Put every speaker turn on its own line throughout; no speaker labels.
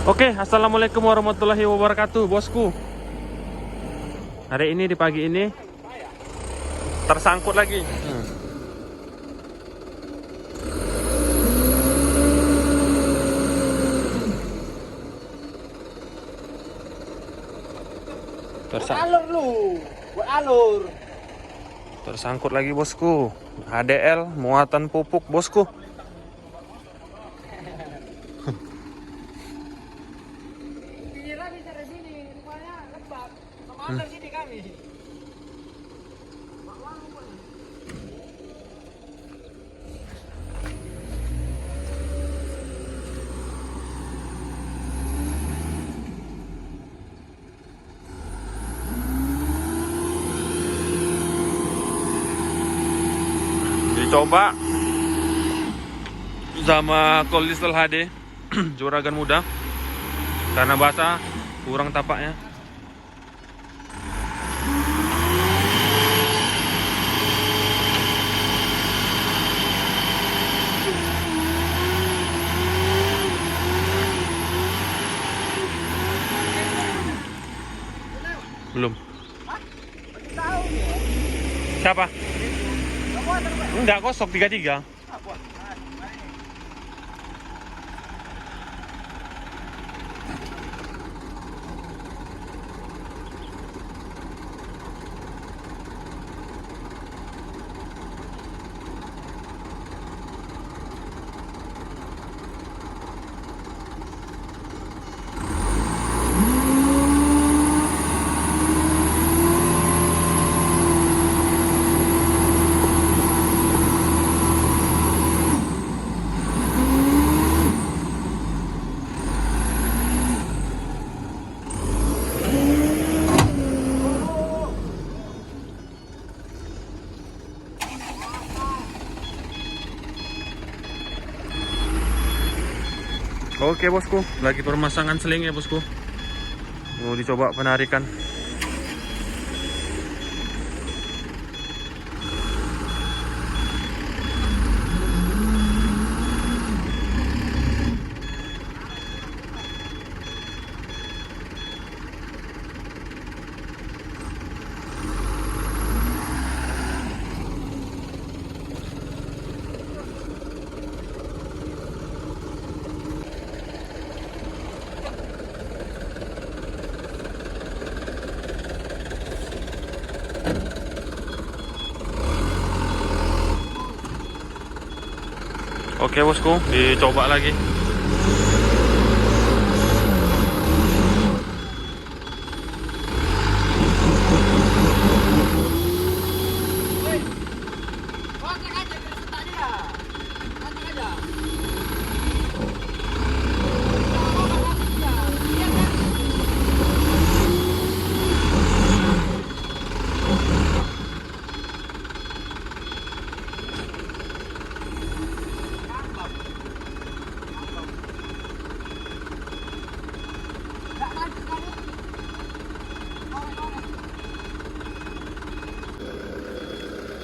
Oke, assalamualaikum warahmatullahi wabarakatuh, bosku. Hari ini di pagi ini tersangkut lagi. Tersangkut lagi, bosku. HDL muatan pupuk, bosku. Dicoba sama Kolistel HD Juragan Muda karena basah kurang tapaknya. Belum. Siapa? Enggak, kosong 33. Oke, bosku, lagi permasangan seling ya, bosku. Mau dicoba penarikan. Oke, bosku, dicoba lagi.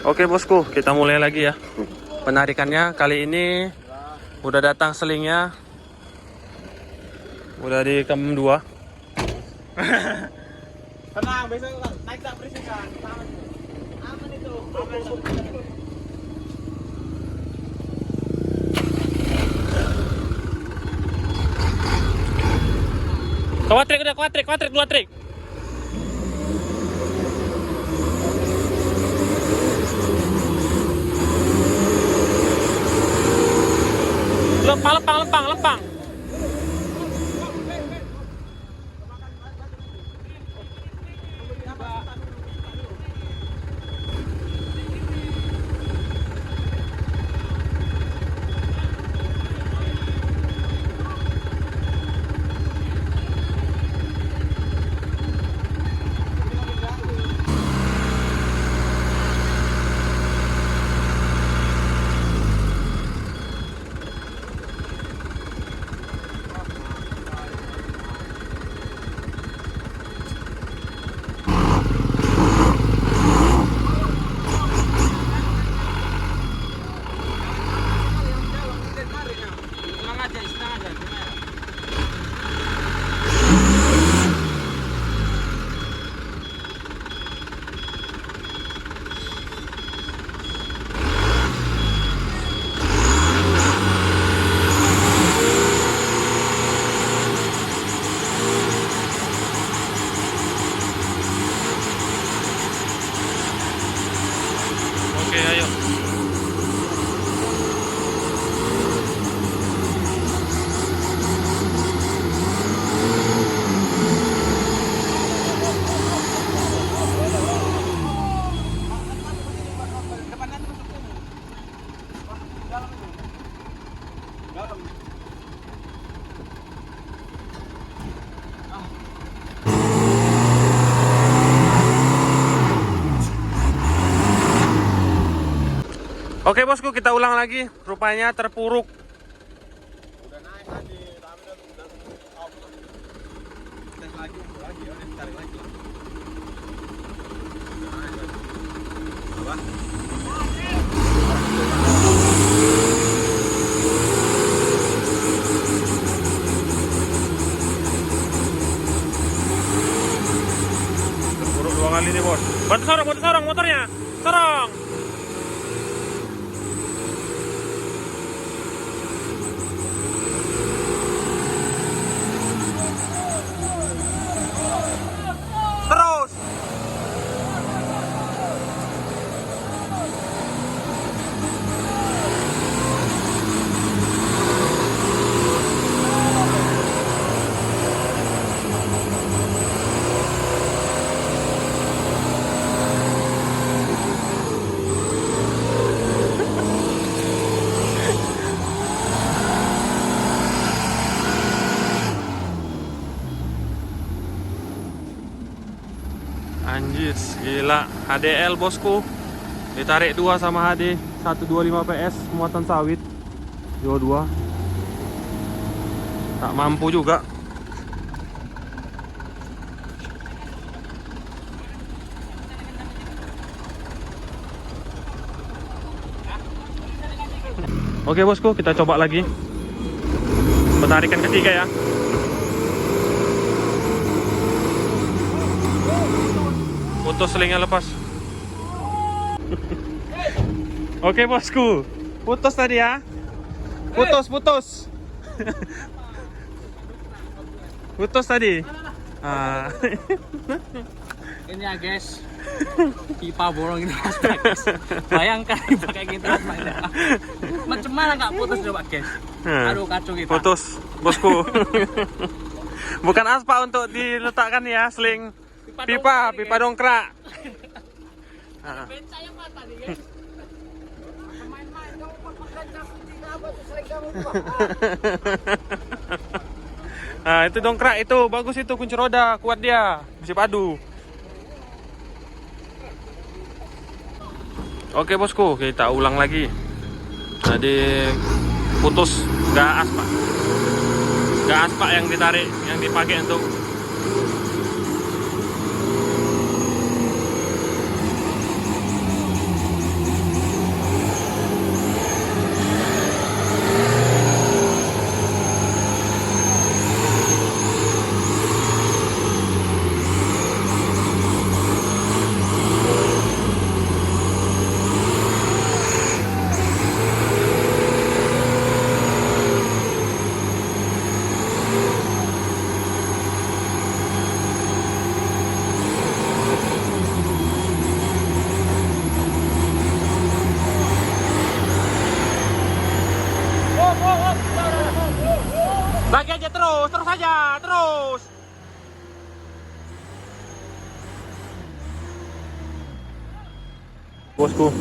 Oke, bosku, kita mulai lagi ya penarikannya. Kali ini udah datang selingnya, udah di kem 2.
Tenang, besok naik tak berisikan. Aman itu. Aman.
Kuatrik udah, kuatrik 2 trik. Lempang. Oke bosku, kita ulang lagi. Rupanya terpuruk.
Udah naik tadi, tapi udah off. Tes lagi, udah tarik lagi. Udah naik lagi. Apa?
Terpuruk 2 kali nih bos. Bantu sorong motornya. Sorong. Terus. Anjir, gila. HDL bosku. Ditarik 2 sama HD 125 PS muatan sawit. Dua-dua. Tak mampu juga. Oke bosku, kita coba lagi. Penarikan ketiga ya. Putus selingnya lepas. Oke bosku, putus tadi ya. Putus. Putus tadi. Ah.
Ini ya guys, pipa bolong ini guys. Bayangkan pakai gitu macam mana nggak putus coba guys. Aduh kacau kita.
Putus bosku. Bukan aspal untuk diletakkan ya, seling pipa dongkrak.
Beca yang patah nih guys. Main-main kamu pakai jas apa tuh seling kamu.
Nah, itu dongkrak itu bagus, itu kunci roda kuat dia, bisa padu. Oke bosku, kita ulang lagi. Tadi putus, nggak aspak yang ditarik, yang dipakai untuk lagi aja, terus aja, terus. Bosku,